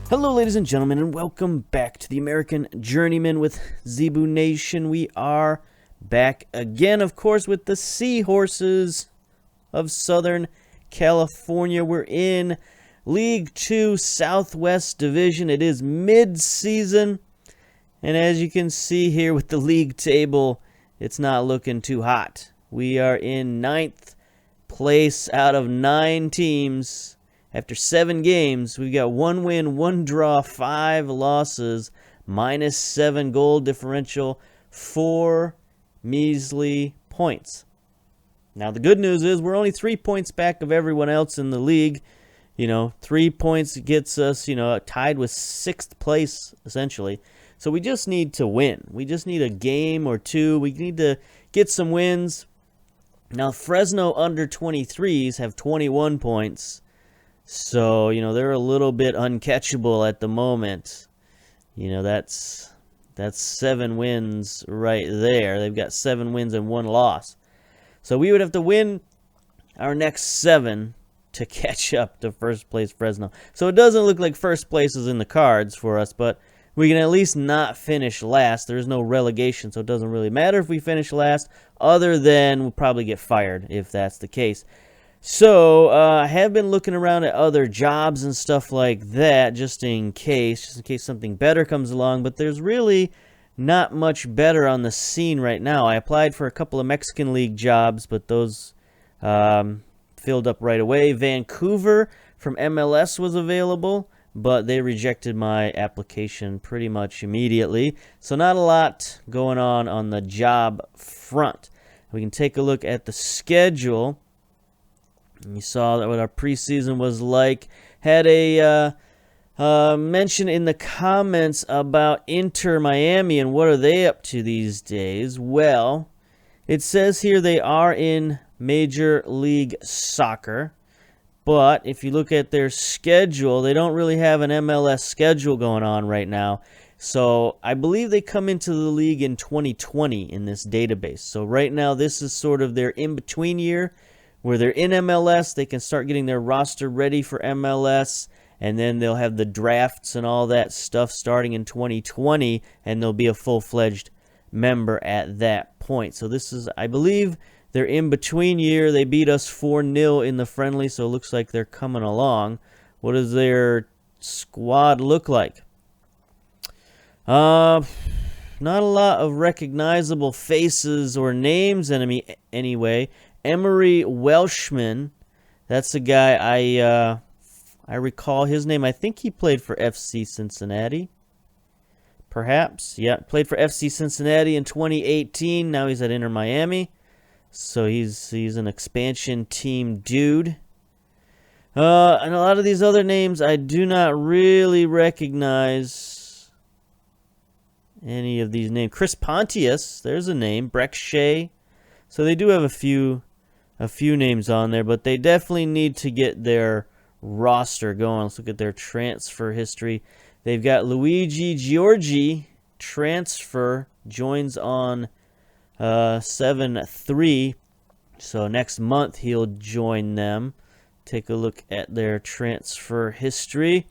Hello, ladies and gentlemen, and welcome back to the American Journeyman with Zebu Nation. We are back again, of course, with the SEAHORSES of Southern California. We're in League 2 Southwest Division. It is mid-season, and as you can see here with the league table, it's not looking too hot. We are in 9th place out of 9 teams. After 7 games, we've got 1 win, 1 draw, 5 losses, -7 goal differential, 4 measly points. Now, the good news is we're only 3 points back of everyone else in the league. 3 points gets us, tied with 6th place, essentially. So we just need to win. We just need a game or two. We need to get some wins. Now, Fresno under 23s have 21 points. So, they're a little bit uncatchable at the moment. That's 7 wins right there. They've got 7 wins and 1 loss. So we would have to win our next 7 to catch up to first place Fresno. So it doesn't look like first place is in the cards for us, but we can at least not finish last. There's no relegation, so it doesn't really matter if we finish last, other than we'll probably get fired if that's the case. So, I have been looking around at other jobs and stuff like that, just in case something better comes along, but there's really not much better on the scene right now. I applied for a couple of Mexican League jobs, but those filled up right away. Vancouver from MLS was available, but they rejected my application pretty much immediately. So not a lot going on the job front. We can take a look at the schedule. You saw that what our preseason was like. Had a mention in the comments about Inter Miami and what are they up to these days. Well, it says here they are in Major League Soccer. But if you look at their schedule, they don't really have an MLS schedule going on right now. So I believe they come into the league in 2020 in this database. So right now this is sort of their in-between year, where they're in MLS, they can start getting their roster ready for MLS, and then they'll have the drafts and all that stuff starting in 2020, and they'll be a full-fledged member at that point. So this is, I believe, their in-between year. They beat us 4-0 in the friendly, so it looks like they're coming along. What does their squad look like? Not a lot of recognizable faces or names anyway. Emery Welshman, that's the guy I recall his name. I think he played for FC Cincinnati. Perhaps. Yeah, played for FC Cincinnati in 2018. Now he's at Inter Miami. So he's an expansion team dude. And a lot of these other names I do not really recognize any of these names. Chris Pontius, there's a name. Breck Shea. So they do have a few names on there, but they definitely need to get their roster going. Let's look at their transfer history. They've got Luigi Giorgi, transfer, joins on 7/3. So next month he'll join them. Take a look at their transfer history.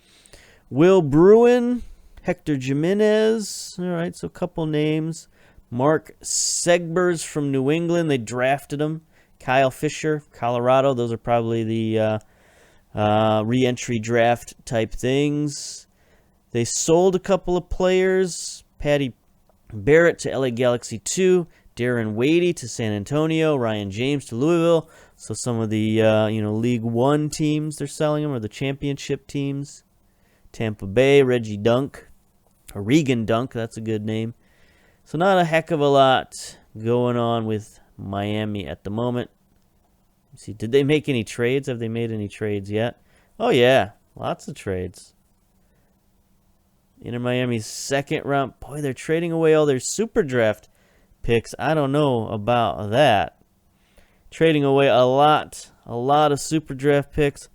Will Bruin, Hector Jimenez. All right, so a couple names. Mark Segbers from New England. They drafted him. Kyle Fisher, Colorado. Those are probably the re-entry draft type things. They sold a couple of players. Patty Barrett to LA Galaxy 2. Darren Wadey to San Antonio. Ryan James to Louisville. So some of the League One teams they're selling them, or the championship teams. Tampa Bay, Reggie Dunk. Or Regan Dunk, that's a good name. So not a heck of a lot going on with Miami at the moment. Let's see, did they make any trades? Have they made any trades yet? Oh, yeah. Lots of trades. Inter Miami's second round. Boy, they're trading away all their super draft picks. I don't know about that. Trading away a lot of super draft picks.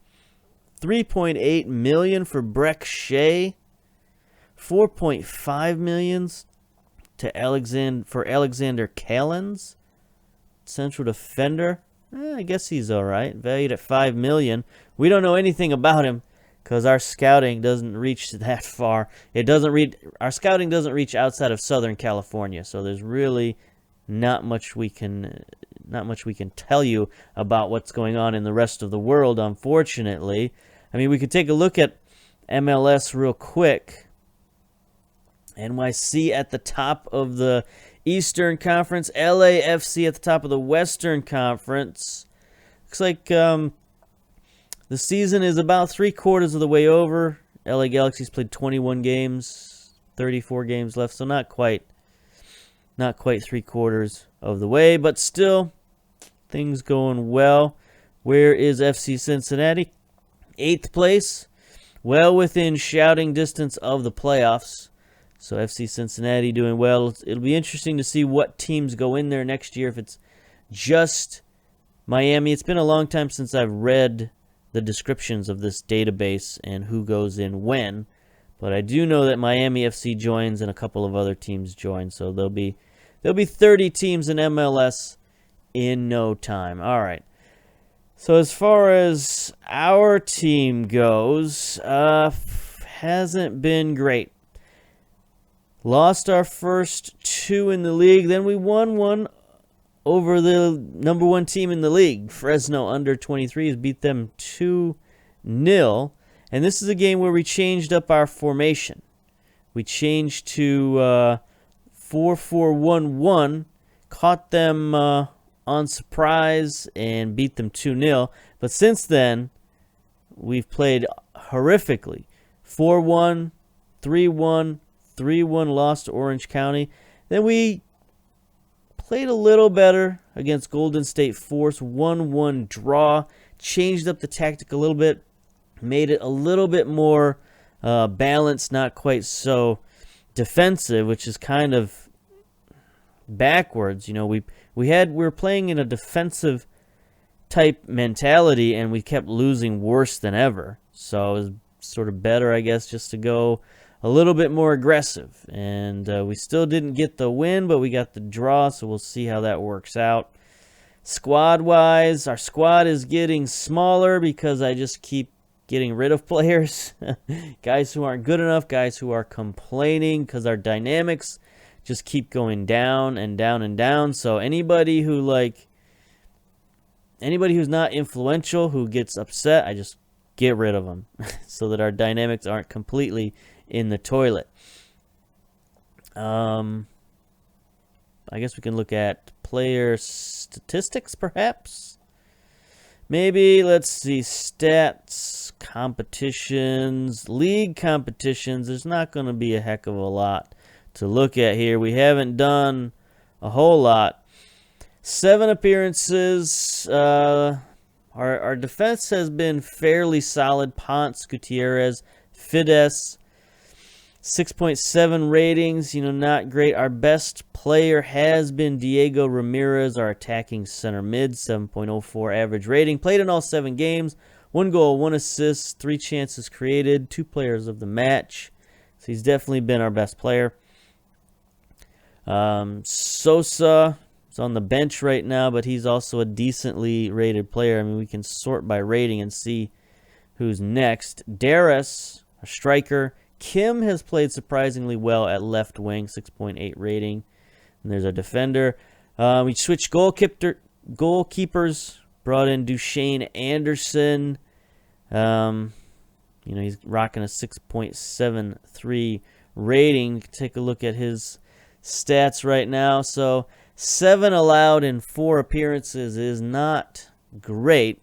$3.8 million for Breck Shea. $4.5 million to Alexander Callens, central defender. I guess he's all right. Valued at $5 million. We don't know anything about him. because our scouting doesn't reach that far. Our scouting doesn't reach outside of Southern California, so there's really not much we can tell you about what's going on in the rest of the world, unfortunately. I mean, we could take a look at MLS real quick. NYC at the top of the Eastern Conference, LAFC at the top of the Western Conference. Looks like the season is about 3/4 of the way over. LA Galaxy's played 21 games, 34 games left, so not quite 3/4 of the way, but still things going well. Where is FC Cincinnati? 8th place, well within shouting distance of the playoffs. So FC Cincinnati doing well. It'll be interesting to see what teams go in there next year. If it's just Miami. It's been a long time since I've read the descriptions of this database and who goes in when. But I do know that Miami FC joins and a couple of other teams join. So there'll be 30 teams in MLS in no time. All right. So as far as our team goes, hasn't been great. Lost our first 2 in the league. Then we won one over the number 1 team in the league. Fresno under 23s beat them 2-0. And this is a game where we changed up our formation. We changed to 4-4-1-1. Caught them on surprise and beat them 2-0. But since then, we've played horrifically. 4-1, 3-1, 3-1 loss to Orange County. Then we played a little better against Golden State Force. 1-1 draw. Changed up the tactic a little bit. Made it a little bit more balanced, not quite so defensive, which is kind of backwards. You know, we were playing in a defensive type mentality, and we kept losing worse than ever. So it was sort of better, I guess, just to go a little bit more aggressive. And we still didn't get the win, but we got the draw, so we'll see how that works out. Squad-wise, our squad is getting smaller because I just keep getting rid of players. Guys who aren't good enough, guys who are complaining because our dynamics just keep going down and down and down. So anybody who's not influential, who gets upset, I just get rid of them so that our dynamics aren't completely in the toilet. I guess we can look at player statistics, perhaps. Maybe, let's see, stats, competitions, league competitions. There's not going to be a heck of a lot to look at here. We haven't done a whole lot. 7 appearances. Our defense has been fairly solid. Ponce, Gutierrez, Fides, 6.7 ratings, not great. Our best player has been Diego Ramirez, our attacking center mid, 7.04 average rating. Played in all 7 games, 1 goal, 1 assist, 3 chances created, 2 players of the match. So he's definitely been our best player. Sosa is on the bench right now, but he's also a decently rated player. I mean, we can sort by rating and see who's next. Darris, a striker. Kim has played surprisingly well at left wing, 6.8 rating. And there's our defender. We switched goalkeepers, brought in Duchesne Anderson. He's rocking a 6.73 rating. Take a look at his stats right now. So 7 allowed in 4 appearances is not great.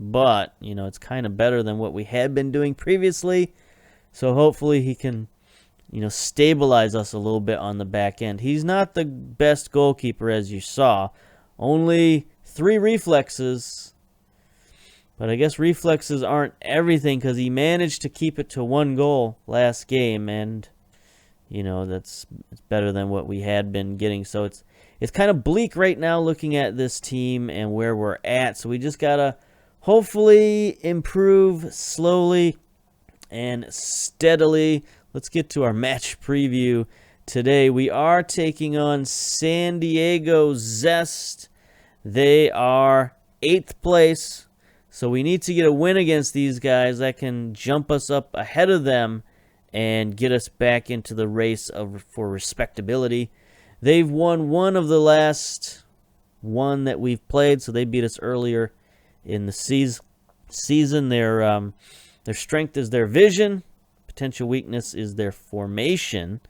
But, it's kind of better than what we had been doing previously. So hopefully he can, stabilize us a little bit on the back end. He's not the best goalkeeper, as you saw. Only 3 reflexes. But I guess reflexes aren't everything because he managed to keep it to 1 goal last game. And, it's better than what we had been getting. So it's kind of bleak right now looking at this team and where we're at. So we just got to hopefully improve slowly and steadily. Let's get to our match preview today. We are taking on San Diego ZEST. They are 8th place. So we need to get a win against these guys that can jump us up ahead of them and get us back into the race for respectability. They've won one of the last one that we've played, so they beat us earlier in the season. Their strength is their vision. Potential weakness is their formation.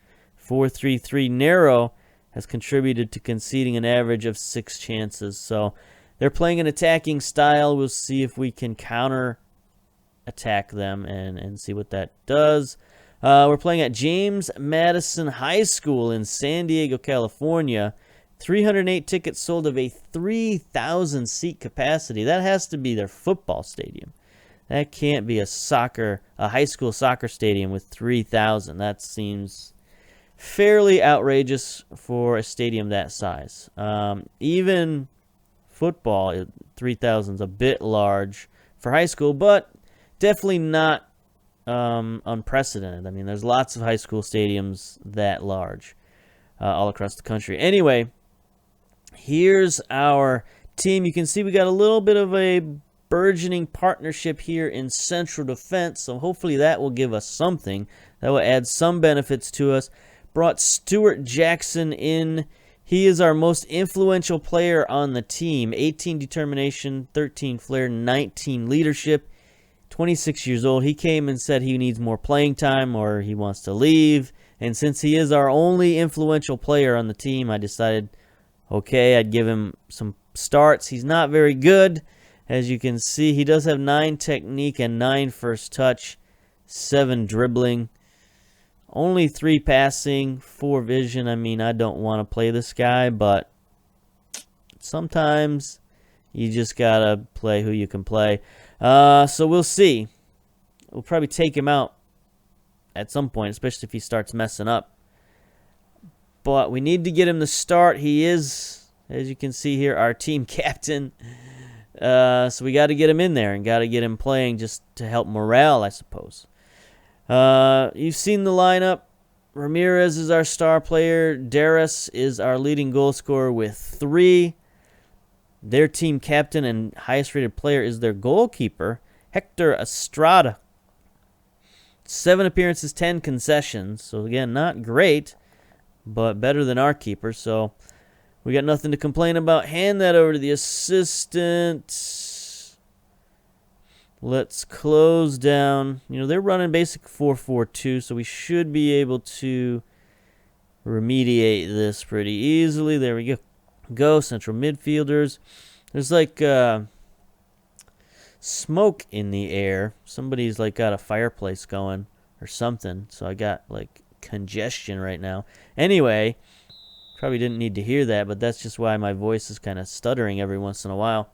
4-3-3 narrow has contributed to conceding an average of 6 chances. So they're playing an attacking style. We'll see if we can counter attack them and see what that does. We're playing at James Madison High School in San Diego, California. 308 tickets sold of a 3,000 seat capacity. That has to be their football stadium. That can't be a high school soccer stadium with 3,000. That seems fairly outrageous for a stadium that size. Even football, 3,000 is a bit large for high school, but definitely not unprecedented. I mean, there's lots of high school stadiums that large all across the country. Anyway, here's our team. You can see we got a little bit of a burgeoning partnership here in central defense, so hopefully that will give us something. That will add some benefits to us. Brought Stuart Jackson in. He is our most influential player on the team. 18 determination, 13 flair, 19 leadership. 26 years old. He came and said he needs more playing time or he wants to leave. And since he is our only influential player on the team, I decided, okay, I'd give him some starts. He's not very good. As you can see, he does have 9 technique and 9 first touch, 7 dribbling, only 3 passing, 4 vision. I mean, I don't want to play this guy, but sometimes you just got to play who you can play. So we'll see. We'll probably take him out at some point, especially if he starts messing up. But we need to get him to start. He is, as you can see here, our team captain. So we got to get him in there and got to get him playing just to help morale, I suppose. You've seen the lineup. Ramirez is our star player. Darris is our leading goal scorer with 3. Their team captain and highest rated player is their goalkeeper, Hector Estrada. 7 appearances, 10 concessions. So again, not great, but better than our keeper. So we got nothing to complain about. Hand that over to the assistant. Let's close down. You know, they're running basic 4-4-2, so we should be able to remediate this pretty easily. There we go. Central midfielders. There's like smoke in the air. Somebody's like got a fireplace going or something. So I got like congestion right now. Anyway, probably didn't need to hear that, but that's just why my voice is kind of stuttering every once in a while.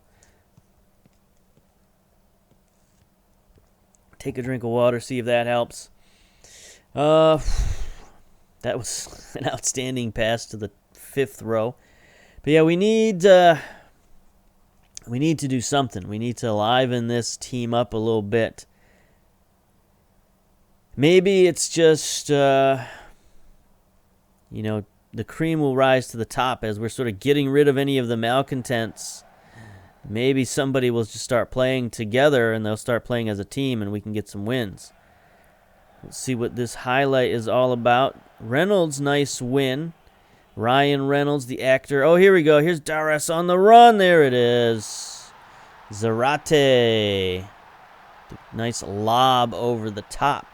Take a drink of water, see if that helps. That was an outstanding pass to the 5th row. But yeah, we need to do something. We need to liven this team up a little bit. Maybe it's just, the cream will rise to the top as we're sort of getting rid of any of the malcontents. Maybe somebody will just start playing together and they'll start playing as a team and we can get some wins. Let's see what this highlight is all about. Reynolds, nice win. Ryan Reynolds, the actor. Oh, here we go. Here's Darris on the run. There it is. Zarate. Nice lob over the top.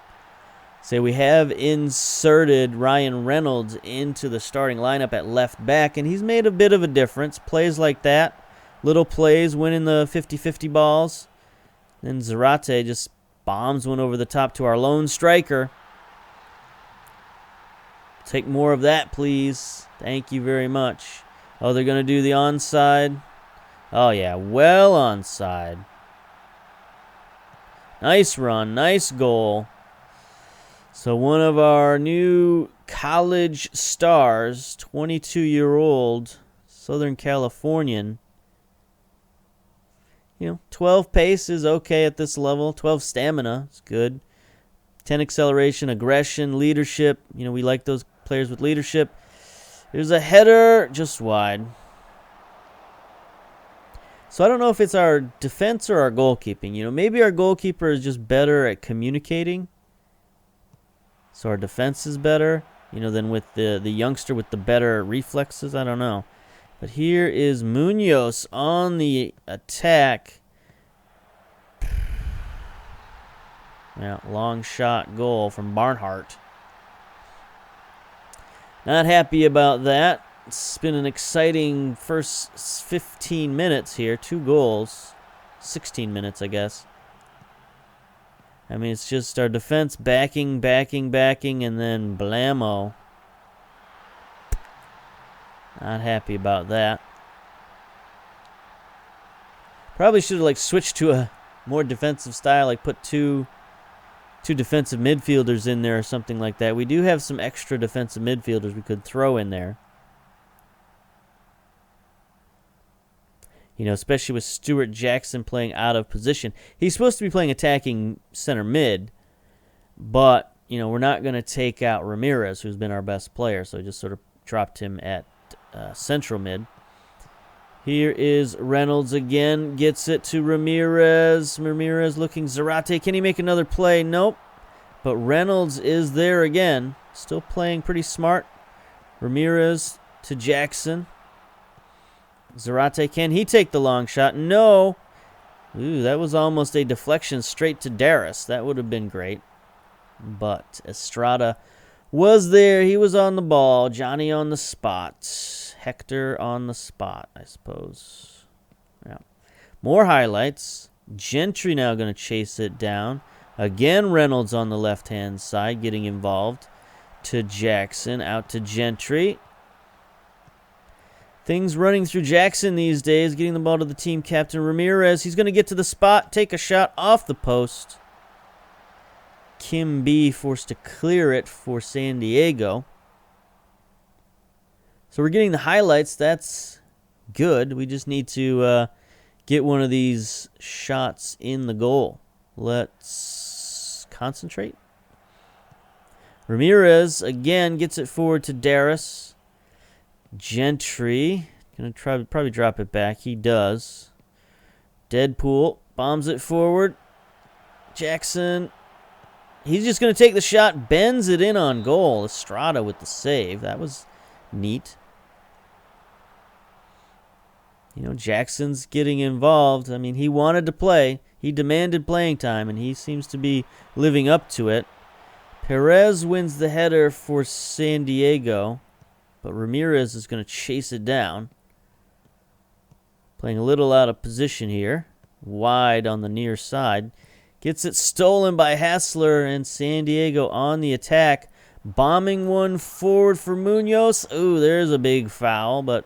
So we have inserted Ryan Reynolds into the starting lineup at left back, and he's made a bit of a difference. Plays like that. Little plays, winning the 50-50 balls. Then Zarate just bombs one over the top to our lone striker. Take more of that, please. Thank you very much. Oh, they're going to do the onside. Oh, yeah, well onside. Nice run, nice goal. So one of our new college stars, 22-year-old Southern Californian. 12 pace is okay at this level. 12 stamina is good. 10 acceleration, aggression, leadership. We like those players with leadership. There's a header just wide. So I don't know if it's our defense or our goalkeeping. You know, maybe our goalkeeper is just better at communicating. So our defense is better, you know, than with the youngster with the better reflexes. I don't know. But here is Munoz on the attack. Yeah, long shot goal from Barnhart. Not happy about that. It's been an exciting first 15 minutes here. 2 goals. 16 minutes, I guess. I mean, it's just our defense backing, and then blammo. Not happy about that. Probably should have, switched to a more defensive style, put two defensive midfielders in there or something like that. We do have some extra defensive midfielders we could throw in there. You know, especially with Stuart Jackson playing out of position. He's supposed to be playing attacking center mid, but, you know, we're not going to take out Ramirez, who's been our best player, so I just sort of dropped him at central mid. Here is Reynolds again, gets it to Ramirez. Ramirez looking Zarate. Can he make another play? Nope. But Reynolds is there again, still playing pretty smart. Ramirez to Jackson. Zarate, can he take the long shot? No. Ooh, that was almost a deflection straight to Darris. That would have been great. But Estrada was there. He was on the ball. Johnny on the spot. Hector on the spot, I suppose. Yeah. More highlights. Gentry now going to chase it down. Again, Reynolds on the left-hand side getting involved. To Jackson. Out to Gentry. Things running through Jackson these days, getting the ball to the team captain Ramirez. He's going to get to the spot, take a shot off the post. Kim B forced to clear it for San Diego. So we're getting the highlights. That's good. We just need to get one of these shots in the goal. Let's concentrate. Ramirez again gets it forward to Darris. Gentry gonna probably drop it back. He does. Deadpool bombs it forward. Jackson. He's just gonna take the shot. Bends it in on goal. Estrada with the save. That was neat. You know, Jackson's getting involved. I mean, he wanted to play. He demanded playing time, and he seems to be living up to it. Perez wins the header for San Diego. But Ramirez is going to chase it down. Playing a little out of position here. Wide on the near side. Gets it stolen by Hassler, and San Diego on the attack. Bombing one forward for Munoz. Ooh, there's a big foul, but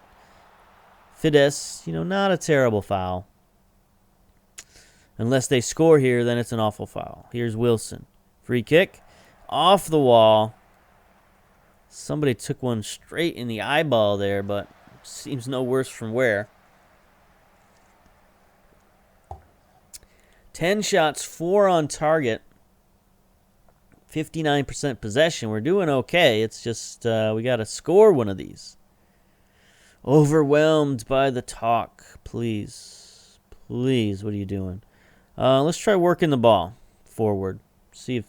Fidesz, you know, not a terrible foul. Unless they score here, then it's an awful foul. Here's Wilson. Free kick. Off the wall. Somebody took one straight in the eyeball there, but seems no worse from where. 10 shots, 4 on target. 59% possession. We're doing okay. It's just we got to score one of these. Overwhelmed by the talk. Please. Please, what are you doing? Let's try working the ball forward. See if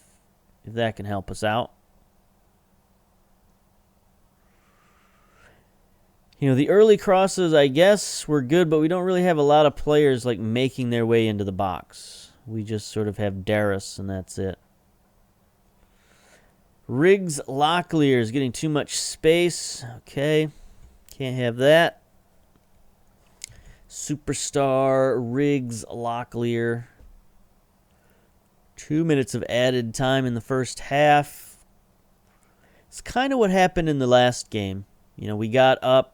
that can help us out. You know, the early crosses, I guess, were good, but we don't really have a lot of players, making their way into the box. We just sort of have Darris, and that's it. Riggs Locklear is getting too much space. Okay, can't have that. Superstar Riggs Locklear. 2 minutes of added time in the first half. It's kind of what happened in the last game. You know, we got up.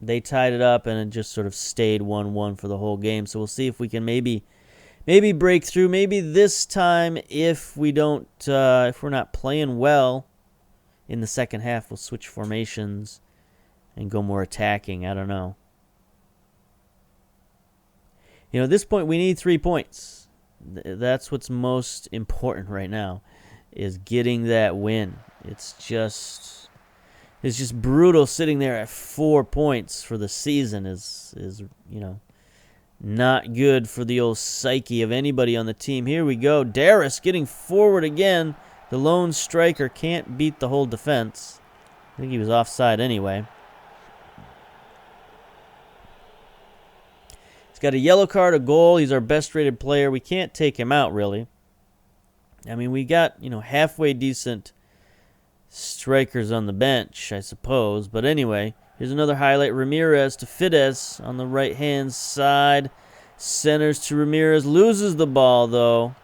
They tied it up, and it just sort of stayed 1-1 for the whole game. So we'll see if we can maybe break through. Maybe this time, if we don't, if we're not playing well in the second half, we'll switch formations and go more attacking. I don't know. You know, at this point, we need 3 points. That's what's most important right now, is getting that win. It's just brutal sitting there at 4 points for the season is you know, Not good for the old psyche of anybody on the team. Here we go. Darris getting forward again. The lone striker can't beat the whole defense. I think he was offside anyway. He's got a yellow card, a goal. He's our best rated player. We can't take him out, really. I mean, we got, halfway decent strikers on the bench, I suppose. But anyway, here's another highlight. Ramirez to Fidesz on the right-hand side. Centers to Ramirez. Loses the ball, though.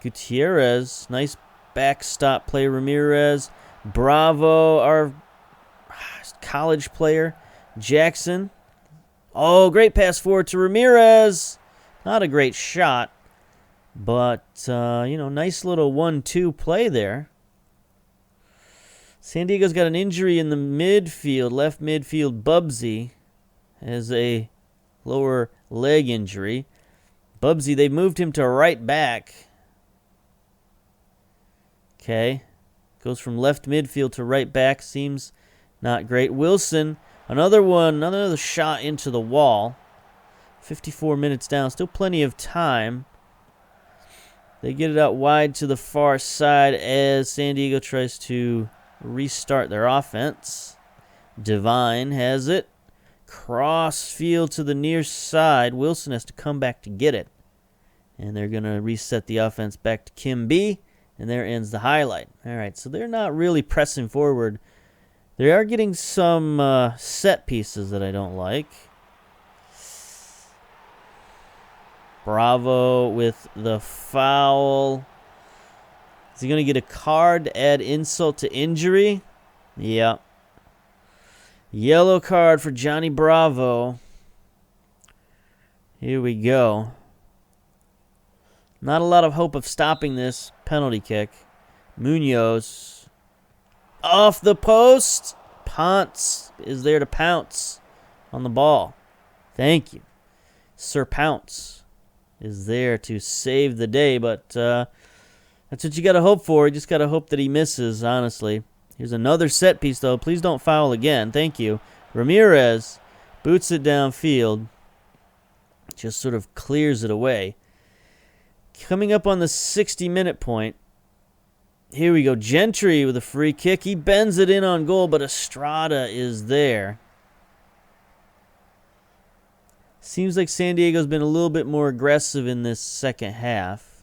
Gutierrez. Nice backstop play, Ramirez. Bravo, our college player. Jackson. Oh, great pass forward to Ramirez. Not a great shot. But, nice little 1-2 play there. San Diego's got an injury in the midfield, left midfield. Bubsy has a lower leg injury. Bubsy, they moved him to right back. Okay. Goes from left midfield to right back. Seems not great. Wilson, another shot into the wall. 54 minutes down. Still plenty of time. They get it out wide to the far side as San Diego tries to restart their offense. Devine has it. Cross field to the near side. Wilson has to come back to get it. And they're going to reset the offense back to Kim B. And there ends the highlight. All right, so they're not really pressing forward. They are getting some set pieces that I don't like. Bravo with the foul. Is he going to get a card to add insult to injury? Yeah. Yellow card for Johnny Bravo. Here we go. Not a lot of hope of stopping this penalty kick. Munoz. Off the post. Ponce is there to pounce on the ball. Thank you. Sir Pounce is there to save the day, but that's what you got to hope for. You just got to hope that he misses, honestly. Here's another set piece, though. Please don't foul again. Thank you. Ramirez boots it downfield. Just sort of clears it away. Coming up on the 60-minute point. Here we go. Gentry with a free kick. He bends it in on goal, but Estrada is there. Seems like San Diego's been a little bit more aggressive in this second half.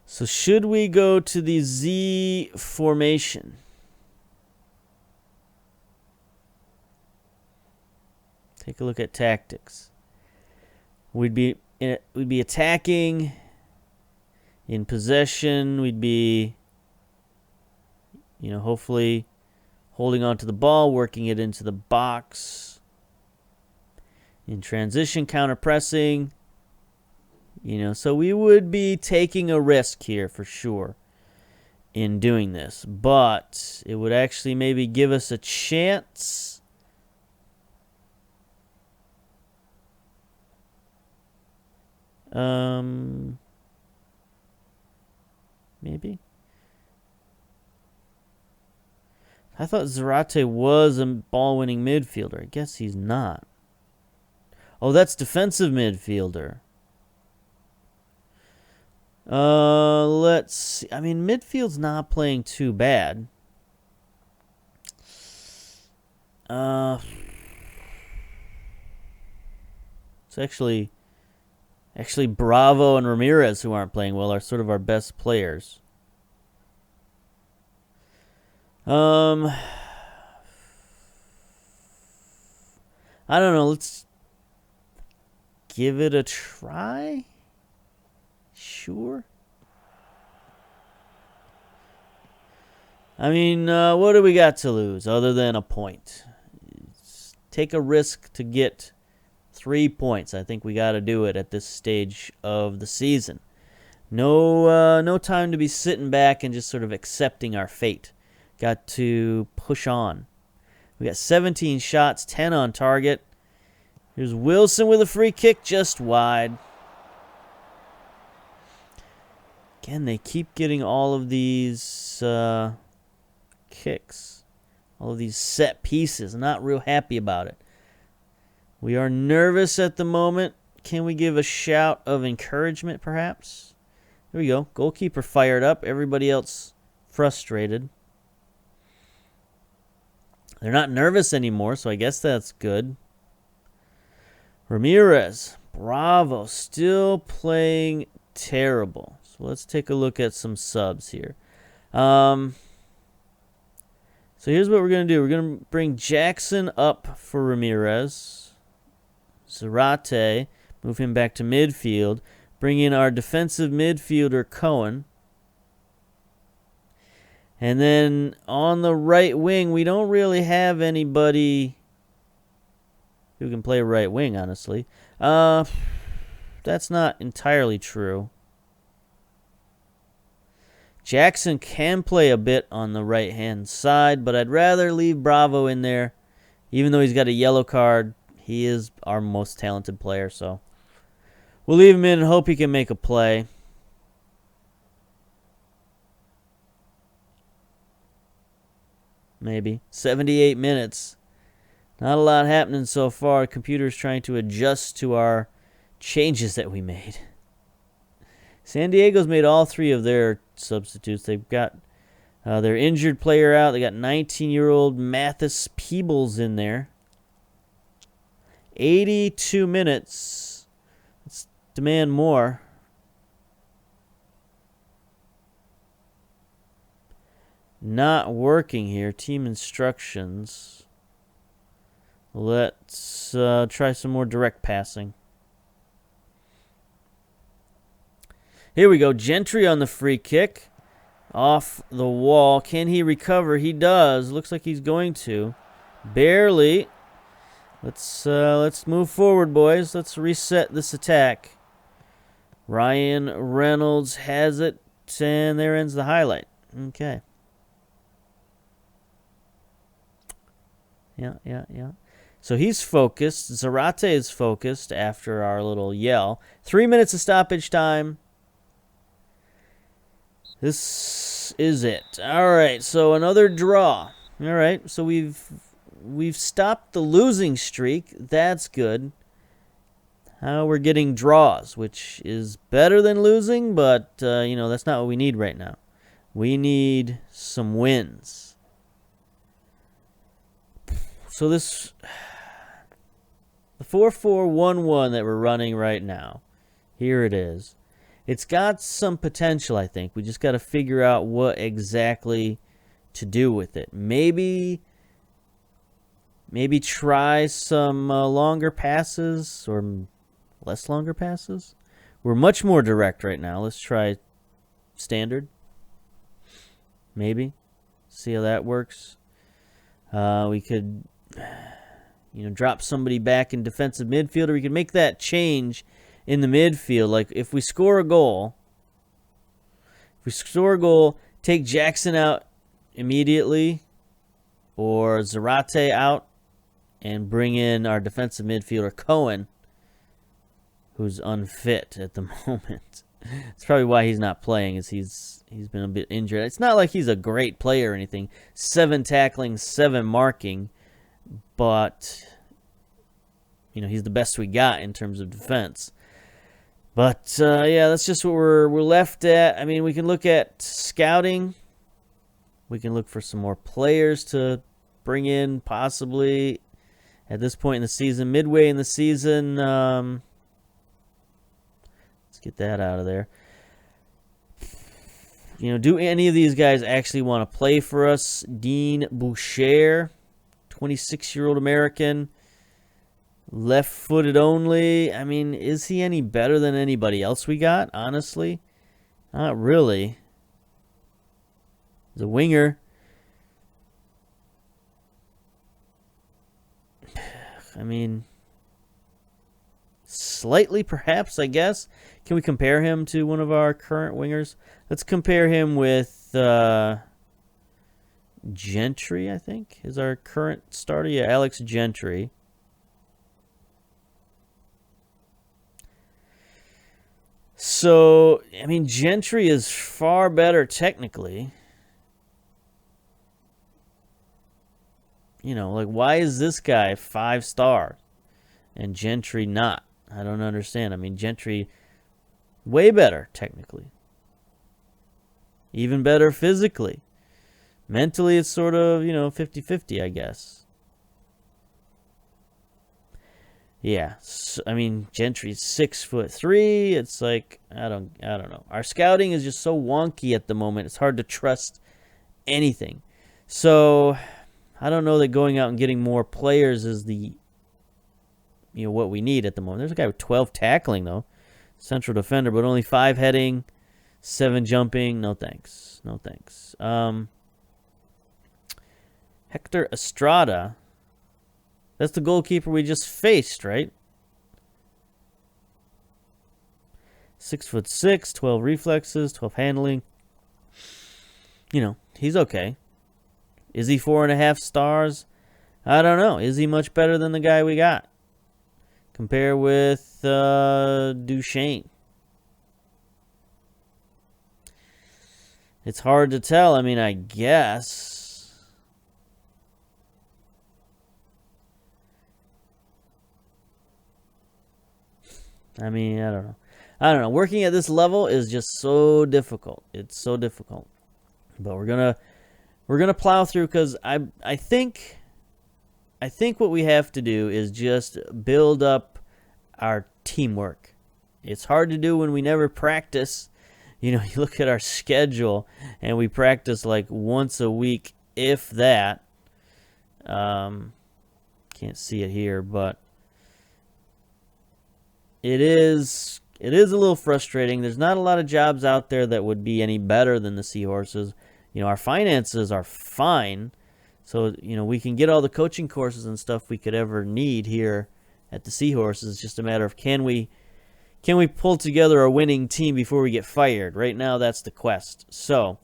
So should we go to the Z formation? Take a look at tactics. We'd be attacking in possession. We'd be, hopefully holding on to the ball, working it into the box. In transition, counter-pressing. So we would be taking a risk here for sure in doing this. But it would actually maybe give us a chance. Maybe. I thought Zarate was a ball-winning midfielder. I guess he's not. Oh, that's defensive midfielder. Let's see. I mean, midfield's not playing too bad. It's actually Bravo and Ramirez who aren't playing well are sort of our best players. I don't know. Let's give it a try. Sure. I mean, what do we got to lose other than a point? Take a risk to get 3 points. I think we got to do it at this stage of the season. No time to be sitting back and just sort of accepting our fate. Got to push on. We got 17 shots, 10 on target. Here's Wilson with a free kick just wide. Again, they keep getting all of these kicks. All of these set pieces. Not real happy about it. We are nervous at the moment. Can we give a shout of encouragement, perhaps? There we go. Goalkeeper fired up. Everybody else frustrated. They're not nervous anymore, so I guess that's good. Ramirez. Bravo. Still playing terrible. So let's take a look at some subs here. So here's what we're going to do. We're going to bring Jackson up for Ramirez. Zarate. Move him back to midfield. Bring in our defensive midfielder, Cohen. And then on the right wing, we don't really have anybody who can play right wing, honestly. That's not entirely true. Jackson can play a bit on the right-hand side, but I'd rather leave Bravo in there. Even though he's got a yellow card, he is our most talented player, so we'll leave him in and hope he can make a play. Maybe. 78 minutes. Not a lot happening so far. Computer's trying to adjust to our changes that we made. San Diego's made all three of their substitutes. They've got their injured player out. They got 19-year-old Mathis Peebles in there. 82 minutes. Let's demand more. Not working here. Team instructions. Let's try some more direct passing. Here we go. Gentry on the free kick. Off the wall. Can he recover? He does. Looks like he's going to. Barely. Let's move forward, boys. Let's reset this attack. Ryan Reynolds has it, and there ends the highlight. Okay. Yeah. So he's focused. Zarate is focused after our little yell. 3 minutes of stoppage time. This is it. All right, so another draw. All right, so we've stopped the losing streak. That's good. Now we're getting draws, which is better than losing, but that's not what we need right now. We need some wins. So the 4-4-1-1 that we're running right now, here it is. It's got some potential, I think. We just got to figure out what exactly to do with it. Maybe try some longer passes or less longer passes. We're much more direct right now. Let's try standard. Maybe. See how that works. We could, drop somebody back in defensive midfield, or we could make that change in the midfield. Like if we score a goal, take Jackson out immediately or Zarate out and bring in our defensive midfielder Cohen, who's unfit at the moment. That's probably why he's not playing, is he's been a bit injured. It's not like he's a great player or anything. 7 tackling, 7 marking, but he's the best we got in terms of defense. But that's just what we're left at. I mean, we can look at scouting. We can look for some more players to bring in, possibly at this point in the season, midway in the season. Let's get that out of there. Do any of these guys actually want to play for us? Dean Boucher, 26-year-old American. Left-footed only. I mean, is he any better than anybody else we got? Honestly, not really. He's a winger. I mean, slightly perhaps, I guess. Can we compare him to one of our current wingers? Let's compare him with Gentry, I think, is our current starter. Yeah, Alex Gentry. So, I mean, Gentry is far better technically. You know, like, why is this guy 5 stars and Gentry not? I don't understand. I mean, Gentry, way better, technically. Even better physically. Mentally, it's sort of, 50-50, I guess. Yeah, I mean, Gentry's 6'3". It's like, I don't know. Our scouting is just so wonky at the moment. It's hard to trust anything. So, I don't know that going out and getting more players is the, what we need at the moment. There's a guy with 12 tackling, though. Central defender, but only 5 heading, 7 jumping. No thanks. No thanks. Hector Estrada. That's the goalkeeper we just faced, right? 6'6", 12 reflexes, 12 handling. He's okay. Is he 4.5 stars? I don't know. Is he much better than the guy we got? Compare with Duchesne. It's hard to tell. I mean, I guess. I mean, I don't know. I don't know. Working at this level is just so difficult. It's so difficult. But we're gonna plow through, because I think what we have to do is just build up our teamwork. It's hard to do when we never practice. You look at our schedule and we practice like once a week, if that. Can't see it here, but it is a little frustrating. There's not a lot of jobs out there that would be any better than the Seahorses. Our finances are fine. So, we can get all the coaching courses and stuff we could ever need here at the Seahorses. It's just a matter of can we pull together a winning team before we get fired? Right now, that's the quest. So,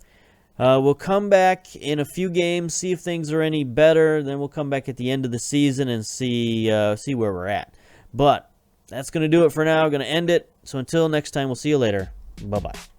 we'll come back in a few games, see if things are any better. Then we'll come back at the end of the season and see where we're at. But that's going to do it for now. I'm going to end it. So until next time, we'll see you later. Bye-bye.